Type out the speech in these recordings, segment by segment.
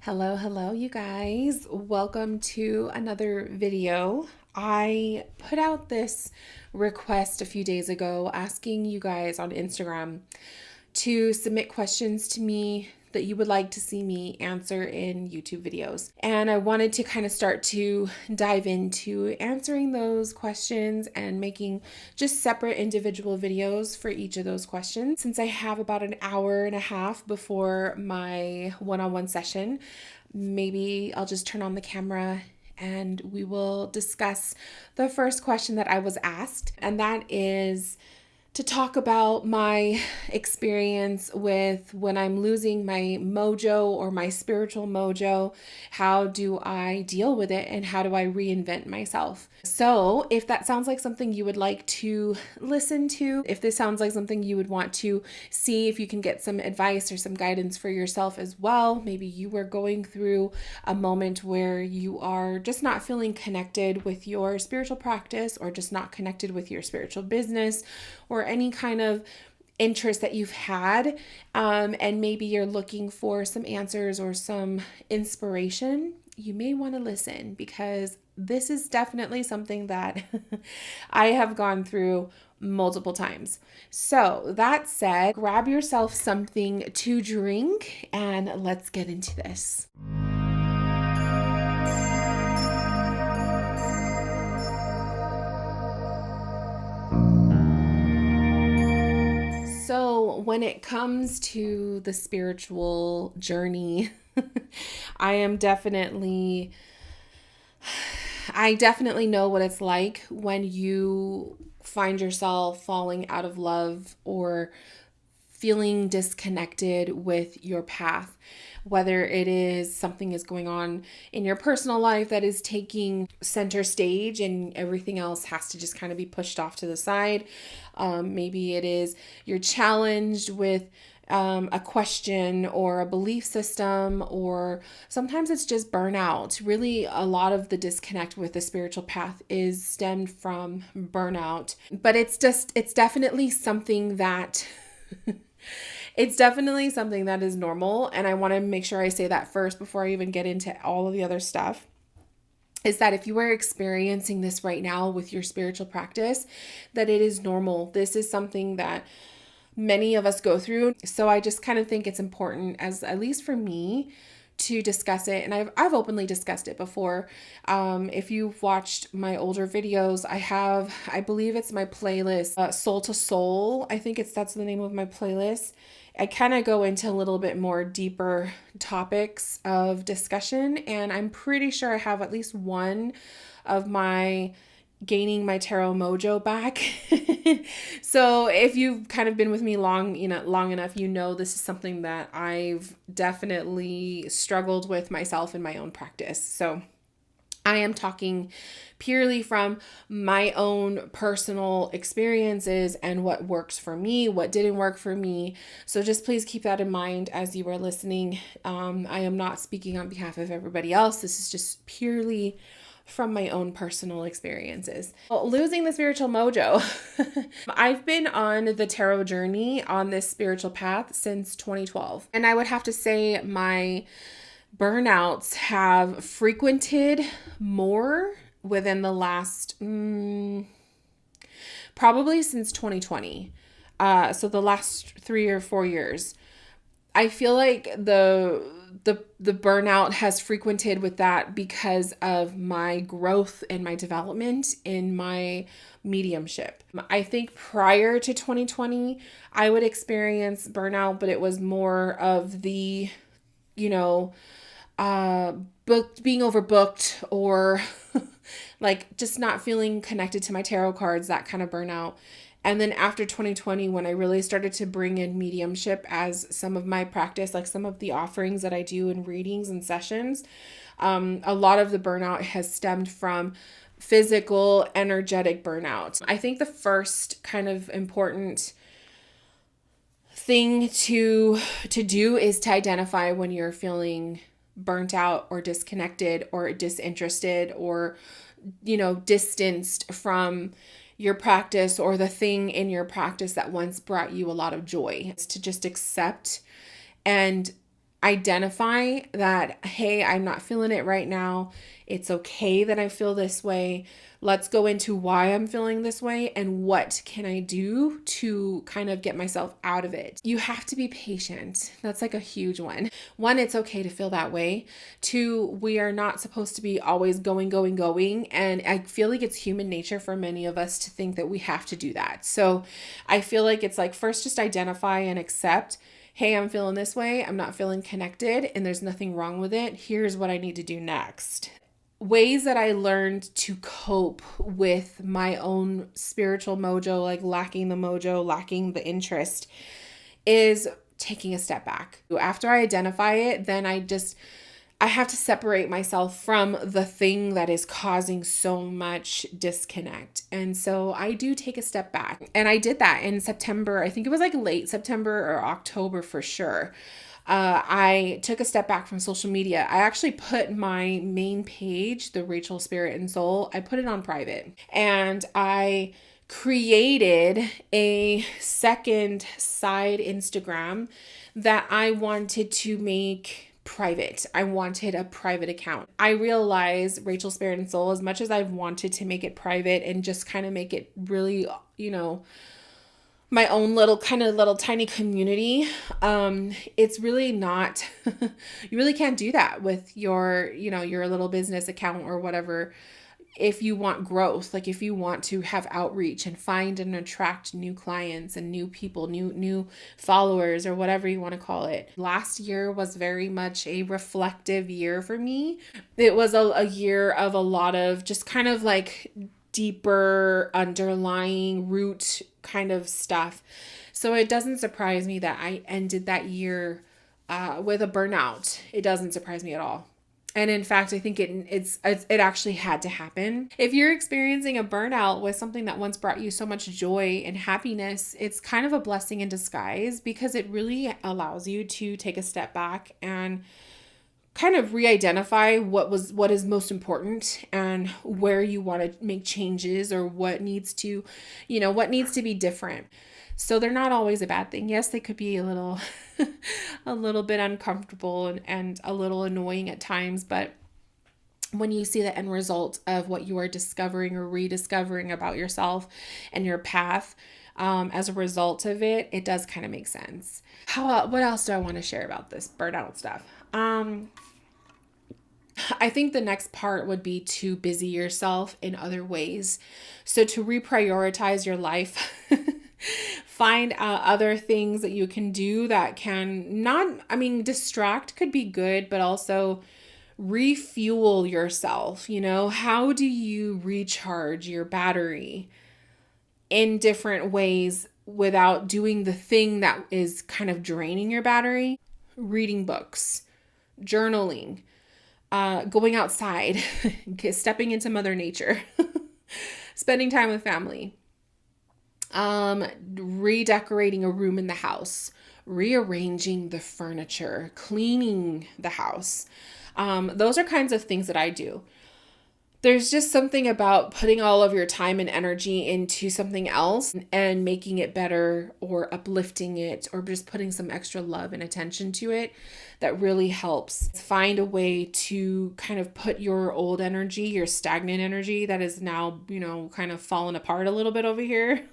Hello, you guys. Welcome to another video. I put out this request a few days ago asking you guys on Instagram to submit questions to me that you would like to see me answer in YouTube videos. And I wanted to kind of start to dive into answering those questions and making just separate individual videos for each of those questions. Since I have about an hour and a half before my one-on-one session, maybe I'll just turn on the camera and we will discuss the first question that I was asked, and that is to talk about my experience with when I'm losing my mojo or my spiritual mojo. How do I deal with it and how do I reinvent myself? So, if that sounds like something you would like to listen to, if this sounds like something you would want to see if you can get some advice or some guidance for yourself as well, maybe you are going through a moment where you are just not feeling connected with your spiritual practice or just not connected with your spiritual business or any kind of interest that you've had, and maybe you're looking for some answers or some inspiration, you may want to listen because this is definitely something that I have gone through multiple times. So that said, grab yourself something to drink and let's get into this. So, when it comes to the spiritual journey, I definitely know what it's like when you find yourself falling out of love or feeling disconnected with your path, whether it is something is going on in your personal life that is taking center stage and everything else has to just kind of be pushed off to the side. Maybe it is you're challenged with a question or a belief system, or sometimes it's just burnout. Really, a lot of the disconnect with the spiritual path is stemmed from burnout, but it's definitely something that it's definitely something that is normal. And I want to make sure I say that first before I even get into all of the other stuff. Is that if you are experiencing this right now with your spiritual practice, that it is normal. This is something that many of us go through. So I just kind of think it's important, as at least for me, to discuss it. And I've openly discussed it before. If you've watched my older videos, I believe it's my playlist, Soul to Soul. I think that's the name of my playlist. I kind of go into a little bit more deeper topics of discussion, and I'm pretty sure I have at least one of my gaining my tarot mojo back. So if you've kind of been with me long enough, this is something that I've definitely struggled with myself in my own practice. So I am talking purely from my own personal experiences and what works for me, what didn't work for me. So just please keep that in mind as you are listening. I am not speaking on behalf of everybody else. This is just purely from my own personal experiences. Well, losing the spiritual mojo. I've been on the tarot journey on this spiritual path since 2012. And I would have to say my burnouts have frequented more within the last probably since 2020. So the last 3 or 4 years. I feel like the burnout has frequented with that because of my growth and my development in my mediumship. I think prior to 2020, I would experience burnout, but it was more of the, being overbooked or like just not feeling connected to my tarot cards, that kind of burnout. And then after 2020, when I really started to bring in mediumship as some of my practice, like some of the offerings that I do in readings and sessions, a lot of the burnout has stemmed from physical, energetic burnout. I think the first kind of important thing to do is to identify when you're feeling burnt out or disconnected or disinterested or, distanced from your practice or the thing in your practice that once brought you a lot of joy. It's to just accept and identify that, hey, I'm not feeling it right now. It's okay that I feel this way. Let's go into why I'm feeling this way and what can I do to kind of get myself out of it. You have to be patient. That's like a huge one. One, it's okay to feel that way. Two, we are not supposed to be always going. And I feel like it's human nature for many of us to think that we have to do that. So I feel like it's like, first, just identify and accept, hey, I'm feeling this way. I'm not feeling connected and there's nothing wrong with it. Here's what I need to do next. Ways that I learned to cope with my own spiritual mojo, like lacking the mojo, lacking the interest, is taking a step back. After I identify it, then I have to separate myself from the thing that is causing so much disconnect. And so I do take a step back. And I did that in September. I think it was like late September or October for sure. I took a step back from social media. I actually put my main page, the Rachel Spirit and Soul, I put it on private. And I created a second side Instagram that I wanted to make private. I wanted a private account. I realized Rachel Spirit and Soul, as much as I've wanted to make it private and just kind of make it really, my own little tiny community, it's really not, you really can't do that with your little business account or whatever. If you want growth, like if you want to have outreach and find and attract new clients and new people, new followers, or whatever you want to call it. Last year was very much a reflective year for me. It was a year of a lot of just kind of like deeper underlying root kind of stuff. So it doesn't surprise me that I ended that year with a burnout. It doesn't surprise me at all. And in fact, I think it actually had to happen. If you're experiencing a burnout with something that once brought you so much joy and happiness, it's kind of a blessing in disguise, because it really allows you to take a step back and kind of re-identify what is most important and where you want to make changes, or what needs to be different. So they're not always a bad thing. Yes, they could be a little a little bit uncomfortable and a little annoying at times, but when you see the end result of what you are discovering or rediscovering about yourself and your path, as a result of it, it does kind of make sense. What else do I want to share about this burnout stuff? I think the next part would be to busy yourself in other ways. So to reprioritize your life, find other things that you can do that can distract could be good, but also refuel yourself. How do you recharge your battery in different ways without doing the thing that is kind of draining your battery? Reading books, journaling, going outside, stepping into Mother Nature, spending time with family, redecorating a room in the house, rearranging the furniture, cleaning the house. Those are kinds of things that I do. There's just something about putting all of your time and energy into something else and making it better, or uplifting it, or just putting some extra love and attention to it, that really helps. Find a way to kind of put your old energy, your stagnant energy that is now, kind of fallen apart a little bit over here,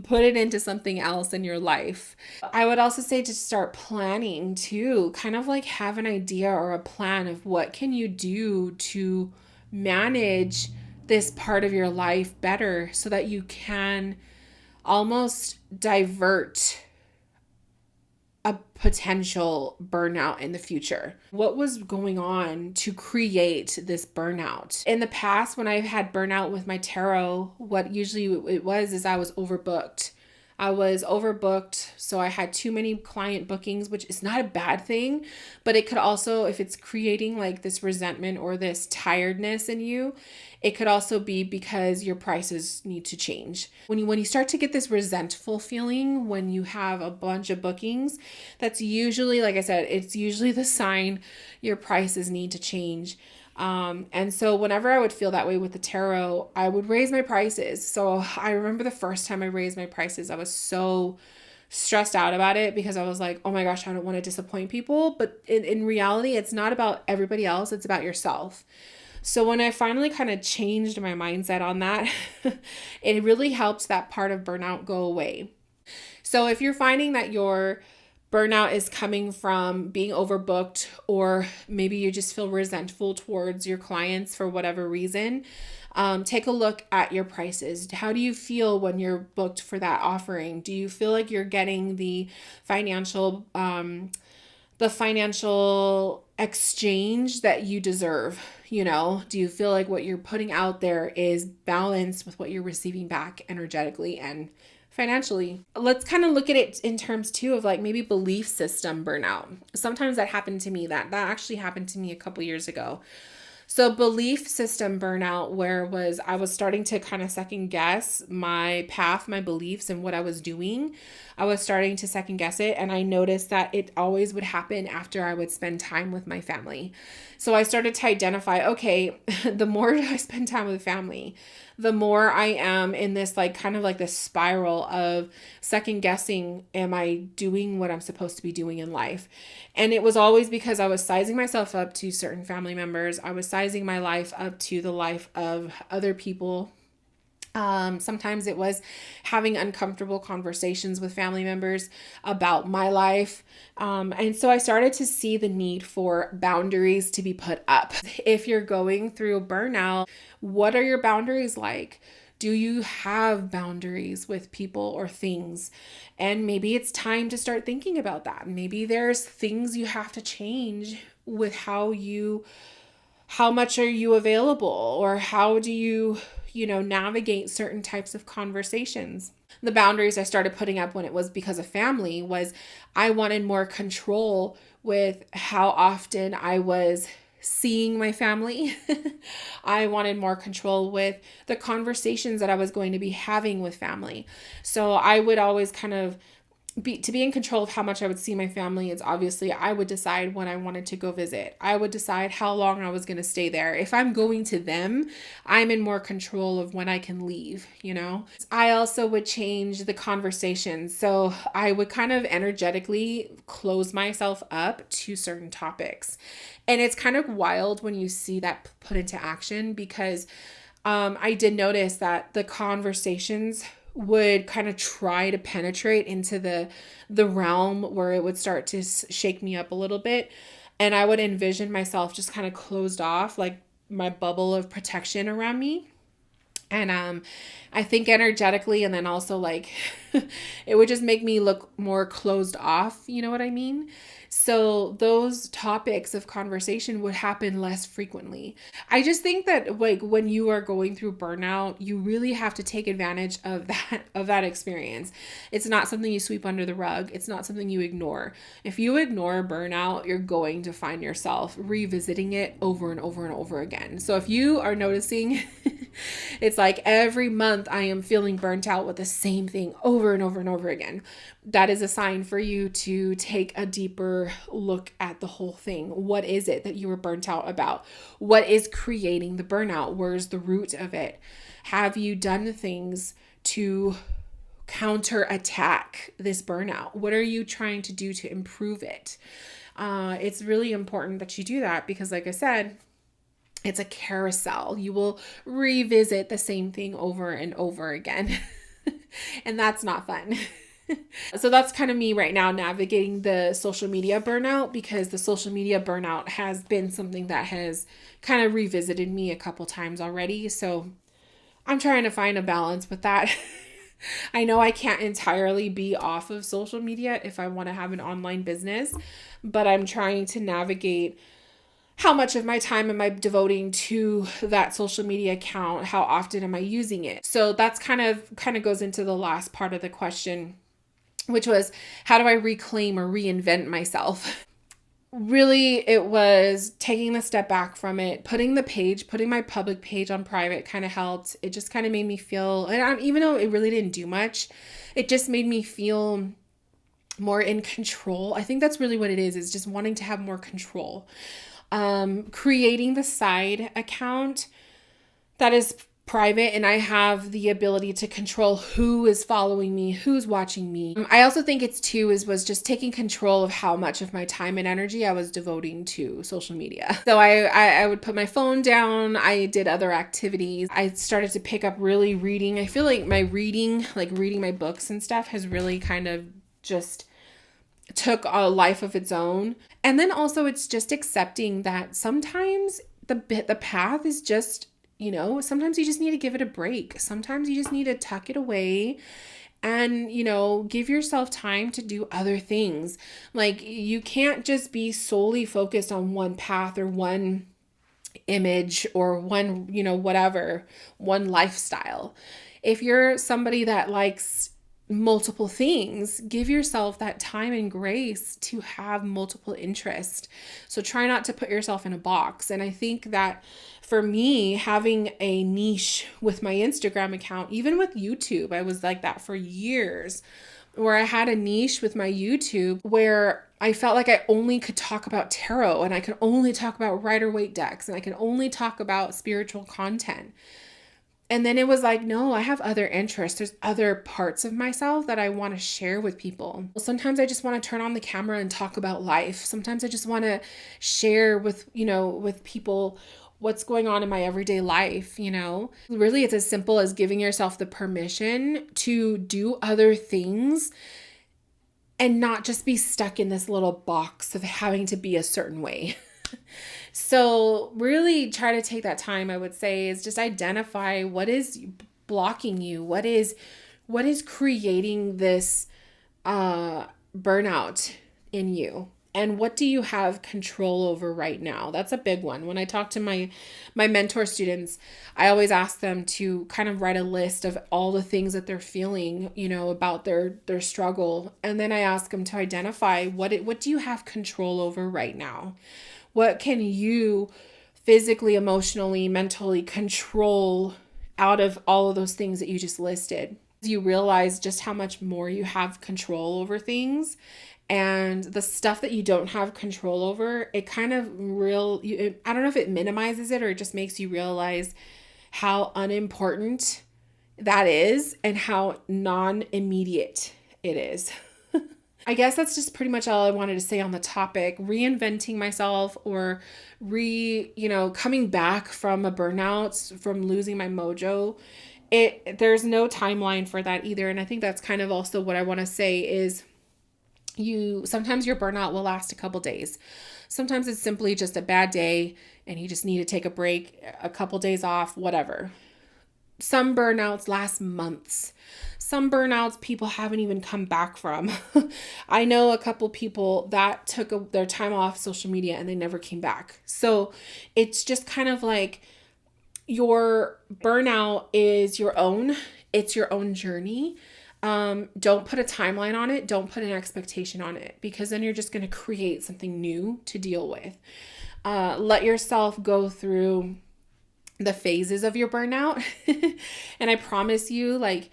put it into something else in your life. I would also say to start planning too, kind of like have an idea or a plan of what can you do to manage this part of your life better, so that you can almost divert a potential burnout in the future. What was going on to create this burnout? In the past, when I've had burnout with my tarot, what usually it was is I was overbooked. So I had too many client bookings, which is not a bad thing, but it could also, if it's creating like this resentment or this tiredness in you, it could also be because your prices need to change. When you start to get this resentful feeling when you have a bunch of bookings, that's usually, like I said, it's usually the sign your prices need to change. And so whenever I would feel that way with the tarot, I would raise my prices. So I remember the first time I raised my prices, I was so stressed out about it because I was like, oh my gosh, I don't want to disappoint people. But in reality, it's not about everybody else, it's about yourself. So when I finally kind of changed my mindset on that, it really helps that part of burnout go away. So if you're finding that your burnout is coming from being overbooked, or maybe you just feel resentful towards your clients for whatever reason, take a look at your prices. How do you feel when you're booked for that offering? Do you feel like you're getting the financial exchange that you deserve? Do you feel like what you're putting out there is balanced with what you're receiving back energetically and financially? Let's kind of look at it in terms too of like maybe belief system burnout. Sometimes that happened to me. That actually happened to me a couple years ago. So belief system burnout, where I was starting to kind of second guess my path, my beliefs, and what I was doing. I was starting to second guess it, and I noticed that it always would happen after I would spend time with my family. So I started to identify, okay, the more I spend time with family, the more I am in this like kind of like this spiral of second guessing, am I doing what I'm supposed to be doing in life? And it was always because I was sizing myself up to certain family members. I was sizing my life up to the life of other people. Sometimes it was having uncomfortable conversations with family members about my life. And so I started to see the need for boundaries to be put up. If you're going through a burnout, what are your boundaries like? Do you have boundaries with people or things? And maybe it's time to start thinking about that. Maybe there's things you have to change with how much are you available, or how do you navigate certain types of conversations. The boundaries I started putting up when it was because of family was I wanted more control with how often I was seeing my family. I wanted more control with the conversations that I was going to be having with family. So I would always kind of to be in control of how much I would see my family. Is obviously I would decide when I wanted to go visit. I would decide how long I was going to stay there. If I'm going to them, I'm in more control of when I can leave, I also would change the conversation. So I would kind of energetically close myself up to certain topics. And it's kind of wild when you see that put into action, because I did notice that the conversations would kind of try to penetrate into the realm where it would start to shake me up a little bit. And I would envision myself just kind of closed off, like my bubble of protection around me. And I think energetically, and then also like it would just make me look more closed off, you know what I mean? So those topics of conversation would happen less frequently. I just think that like when you are going through burnout, you really have to take advantage of that experience. It's not something you sweep under the rug. It's not something you ignore. If you ignore burnout, you're going to find yourself revisiting it over and over and over again. So if you are noticing it's like every month I am feeling burnt out with the same thing over and over and over again, that is a sign for you to take a deeper look at the whole thing. What is it that you were burnt out about? What is creating the burnout? Where's the root of it? Have you done things to counterattack this burnout? What are you trying to do to improve it? It's really important that you do that, because like I said, it's a carousel. You will revisit the same thing over and over again. And that's not fun. So that's kind of me right now navigating the social media burnout, because the social media burnout has been something that has kind of revisited me a couple times already. So I'm trying to find a balance with that. I know I can't entirely be off of social media if I want to have an online business, but I'm trying to navigate how much of my time am I devoting to that social media account? How often am I using it? So that's kind of goes into the last part of the question, which was, how do I reclaim or reinvent myself? Really, it was taking the step back from it, putting my public page on private kind of helped. It just kind of made me feel, and even though it really didn't do much, it just made me feel more in control. I think that's really what it is just wanting to have more control. Creating the side account, that is private and I have the ability to control who is following me, who's watching me. I also think it's too was just taking control of how much of my time and energy I was devoting to social media. So I would put my phone down. I did other activities. I started to pick up really reading. I feel like my reading, like reading my books and stuff, has really kind of just took a life of its own. And then also it's just accepting that sometimes the path is just, sometimes you just need to give it a break. Sometimes you just need to tuck it away and, give yourself time to do other things. Like, you can't just be solely focused on one path or one image or one, one lifestyle. If you're somebody that likes multiple things, give yourself that time and grace to have multiple interests. So try not to put yourself in a box. And I think that for me, having a niche with my Instagram account, even with YouTube, I was like that for years, where I had a niche with my YouTube where I felt like I only could talk about tarot and I could only talk about Rider-Waite decks and I could only talk about spiritual content. And then it was like, no, I have other interests. There's other parts of myself that I want to share with people. Sometimes I just want to turn on the camera and talk about life. Sometimes I just want to share with people what's going on in my everyday life, Really, it's as simple as giving yourself the permission to do other things and not just be stuck in this little box of having to be a certain way. So really try to take that time, I would say, is just identify what is blocking you, what is creating this burnout in you, and what do you have control over right now? That's a big one. When I talk to my mentor students, I always ask them to kind of write a list of all the things that they're feeling, about their struggle, and then I ask them to identify what do you have control over right now? What can you physically, emotionally, mentally control out of all of those things that you just listed? You realize just how much more you have control over things, and the stuff that you don't have control over, it kind of I don't know if it minimizes it or it just makes you realize how unimportant that is and how non-immediate it is. I guess that's just pretty much all I wanted to say on the topic. Reinventing myself or coming back from a burnout, from losing my mojo. There's no timeline for that either. And I think that's kind of also what I want to say is sometimes your burnout will last a couple days. Sometimes it's simply just a bad day and you just need to take a break, a couple days off, whatever. Some burnouts last months. Some burnouts people haven't even come back from. I know a couple people that took their time off social media and they never came back. So it's just kind of like your burnout is your own. It's your own journey. Don't put a timeline on it. Don't put an expectation on it, because then you're just going to create something new to deal with. Let yourself go through the phases of your burnout. And I promise you, like,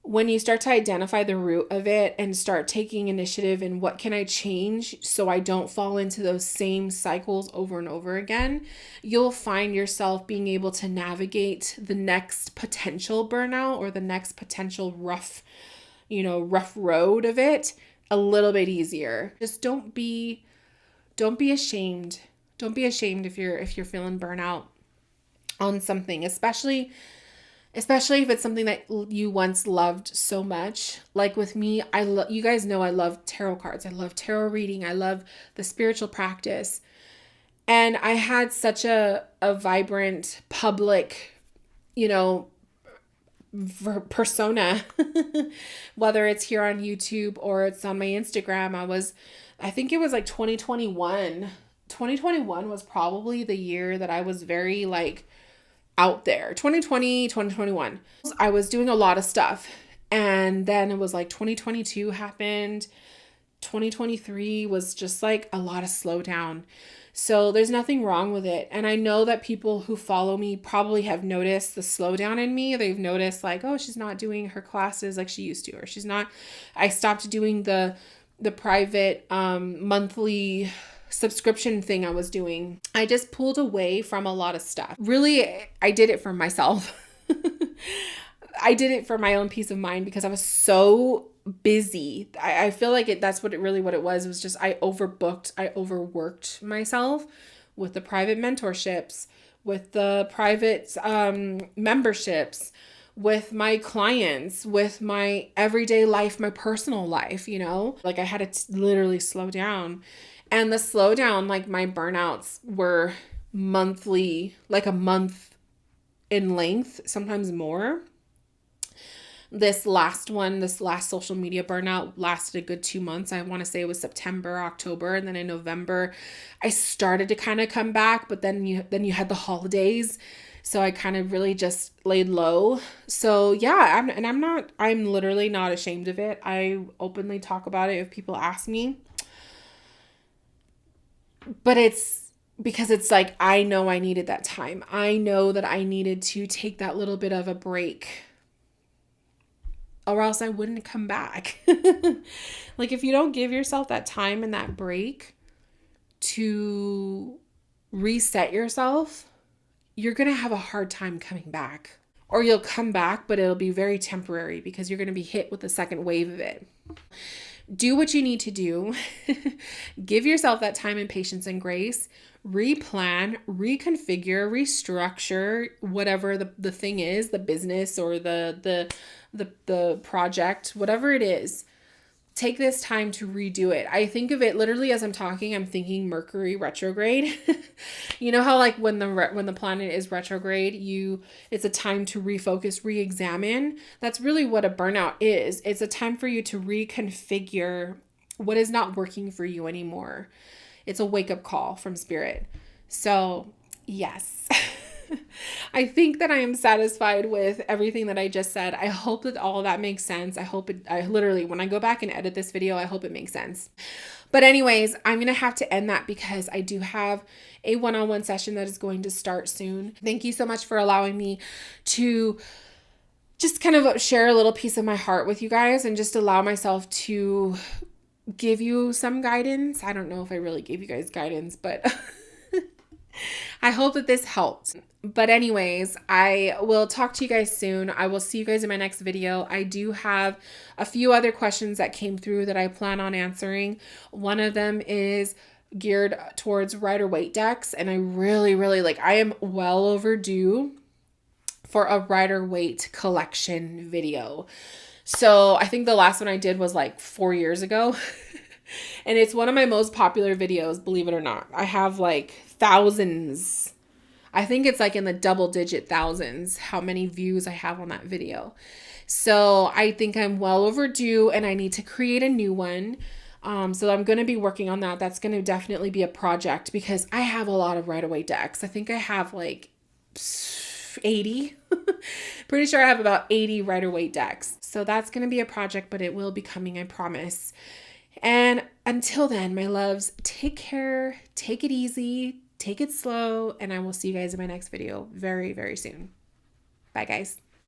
when you start to identify the root of it and start taking initiative in what can I change so I don't fall into those same cycles over and over again, you'll find yourself being able to navigate the next potential burnout or the next potential rough road of it a little bit easier. Just don't be ashamed. Don't be ashamed if you're feeling burnout on something, especially if it's something that you once loved so much. Like with me, you guys know I love tarot cards. I love tarot reading. I love the spiritual practice. And I had such a vibrant public, persona, whether it's here on YouTube or it's on my Instagram. I think it was like 2021. 2021 was probably the year that I was very out there. 2020, 2021. I was doing a lot of stuff. And then it was 2022 happened. 2023 was just a lot of slowdown. So there's nothing wrong with it. And I know that people who follow me probably have noticed the slowdown in me. They've noticed oh, she's not doing her classes like she used to, or I stopped doing the private monthly subscription thing I was doing. I just pulled away from a lot of stuff. Really, I did it for myself. I did it for my own peace of mind because I was so busy. I feel like that's what it was. It was just I overbooked, I overworked myself with the private mentorships, with the private memberships, with my clients, with my everyday life, my personal life, Like I had to literally slow down. And the slowdown, like my burnouts were monthly, like a month in length, sometimes more. This last social media burnout lasted a good 2 months. I want to say it was September, October, and then in November, I started to kind of come back, but then you had the holidays. So I kind of really just laid low. So yeah, I'm literally not ashamed of it. I openly talk about it if people ask me. But it's because it's like, I know I needed that time. I know that I needed to take that little bit of a break, or else I wouldn't come back. Like if you don't give yourself that time and that break to reset yourself, you're going to have a hard time coming back. Or you'll come back, but it'll be very temporary because you're going to be hit with the second wave of it. Do what you need to do. Give yourself that time and patience and grace. Replan, reconfigure, restructure whatever the thing is, the business or the project, whatever it is. Take this time to redo it. I think of it literally as I'm talking, I'm thinking Mercury retrograde. You know how like when the planet is retrograde, it's a time to refocus, re-examine. That's really what a burnout is. It's a time for you to reconfigure what is not working for you anymore. It's a wake-up call from spirit. So, yes. I think that I am satisfied with everything that I just said. I hope that all of that makes sense. I literally, when I go back and edit this video, I hope it makes sense. But anyways, I'm going to have to end that because I do have a one-on-one session that is going to start soon. Thank you so much for allowing me to just kind of share a little piece of my heart with you guys and just allow myself to give you some guidance. I don't know if I really gave you guys guidance, but I hope that this helped. But anyways, I will talk to you guys soon. I will see you guys in my next video. I do have a few other questions that came through that I plan on answering. One of them is geared towards Rider-Waite decks, and I really, really I am well overdue for a Rider-Waite collection video. So I think the last one I did was like 4 years ago. And it's one of my most popular videos, believe it or not. I have like thousands. I think it's like in the double-digit thousands how many views I have on that video. So I think I'm well overdue and I need to create a new one. So I'm going to be working on that. That's going to definitely be a project because I have a lot of Rider-Waite decks. I think I have like 80. Pretty sure I have about 80 Rider-Waite decks. So that's going to be a project, but it will be coming, I promise. And until then, my loves, take care, take it easy, take it slow, and I will see you guys in my next video very, very soon. Bye, guys.